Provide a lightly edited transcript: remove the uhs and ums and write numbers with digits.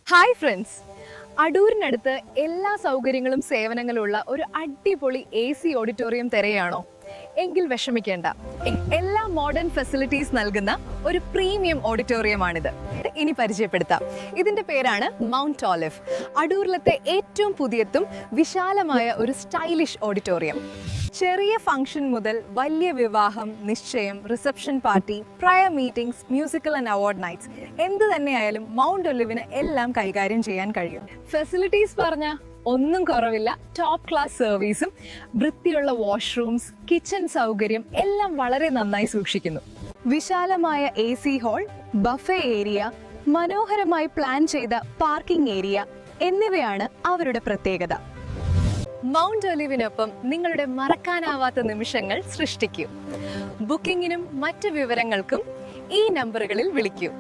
Hi friends, അടൂരിനടുത്ത് എല്ലാ സൗകര്യങ്ങളും സേവനങ്ങളുള്ള ഒരു അടിപൊളി AC ഓഡിറ്റോറിയം തിരയാണോ? എങ്കിൽ വിഷമിക്കേണ്ട. എല്ലാ മോഡേൺ ഫെസിലിറ്റീസ് നൽകുന്ന ഒരു പ്രീമിയം ഓഡിറ്റോറിയമാണിത്. ഇനി പരിചയപ്പെടുത്താം. ഇതിന്റെ പേരാണ് മൗണ്ട് ഓലിവ്. അടൂരിലത്തെ ഏറ്റവും പുതിയതും വിശാലമായ ഒരു സ്റ്റൈലിഷ് ഓഡിറ്റോറിയം. ചെറിയ ഫംഗ്ഷൻ മുതൽ വലിയ വിവാഹം, നിശ്ചയം, reception party, prayer meetings, musical and award nights എന്ത് തന്നെയായാലും മൗണ്ട് ഒലിവിന് എല്ലാം കൈകാര്യം ചെയ്യാൻ കഴിയും. ഫെസിലിറ്റീസ് പറഞ്ഞ ഒന്നും കുറവില്ല. ടോപ്പ് ക്ലാസ് സർവീസും വൃത്തിയുള്ള വാഷ്റൂംസ്, കിച്ചൺ സൗകര്യം എല്ലാം വളരെ നന്നായി സൂക്ഷിക്കുന്നു. വിശാലമായ AC ഹാൾ, ബഫേ ഏരിയ, മനോഹരമായി പ്ലാൻ ചെയ്ത പാർക്കിംഗ് ഏരിയ എന്നിവയാണ് അവരുടെ പ്രത്യേകത. മൗണ്ട് ഒലിവിനൊപ്പം നിങ്ങളുടെ മറക്കാനാവാത്ത നിമിഷങ്ങൾ സൃഷ്ടിക്കൂ. ബുക്കിംഗിനും മറ്റ് വിവരങ്ങൾക്കും ഈ നമ്പറുകളിൽ വിളിക്കൂ.